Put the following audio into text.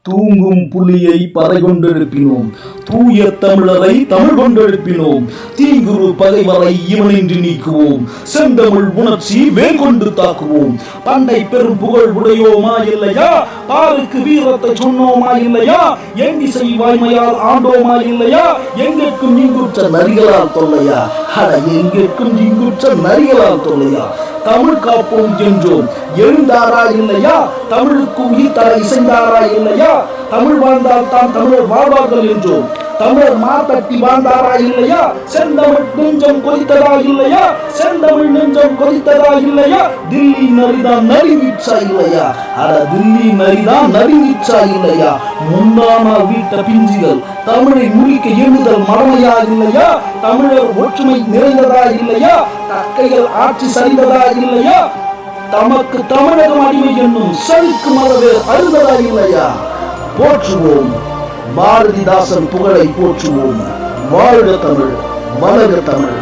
தூங்கும் புலியை பறை கொண்டெழுப்பினோம், தூய தமிழரை தமிழ் கொண்டெழுப்பினோம், தீங்குரு பகைவரை இவனின்றி நீக்குவோம், செந்தமிழ் உணர்ச்சி வேல் கொண்டு தாக்குவோம். பண்டை பெரும் புகழ் உடையோமா இல்லையா, பாருக்கு வீரத்தை சொன்னோமா இல்லையா, எண்ணிசை வாய்மையால் ஆண்டோமா இல்லையா, எங்கேற்கும் இங்குற்ற நரிகளால் தொல்லையா, அட எங்கேற்கும் இங்குற்ற நரிகளால் தொல்லையா. தமிழ் காப்போம் என்றோம், எழுந்தாரா இல்லையா, தமிழுக்கு உயிர் தர இசைந்தாரா இல்லையா, தமிழ் வாழ்ந்தால் தான் தமிழர் வாழ்வார்கள் என்றோம், தமிழர் மாத்தட்டி வாழ்ந்தாரா இல்லையா, செந்தமிழ் நெஞ்சம் கொதித்ததா இல்லையா, செந்தமிழ் நெஞ்சம் கொதித்ததா இல்லையா, தில்லி நரிதான் நரிவீச்சா இல்லையா, அட தில்லி நரிதான் நரிவீச்சா இல்லையா. முன்னாமா வீட்ட பிஞ்சுகள் தமிழை முழிக்க எழுதல் மடமையா இல்லையா, தமிழர் ஒற்றுமை நிறைந்ததா இல்லையா, தக்கைகள் ஆட்சி சரிந்ததா இல்லையா, தமக்கு தமிழகம் அடிமை என்னும் சலிக்கு மரவே அழுததா இல்லையா. போற்றுவோம் பாரதிதாசன் புகழை போற்றுவோம். வாழ்க தமிழ், வளர்க தமிழ்.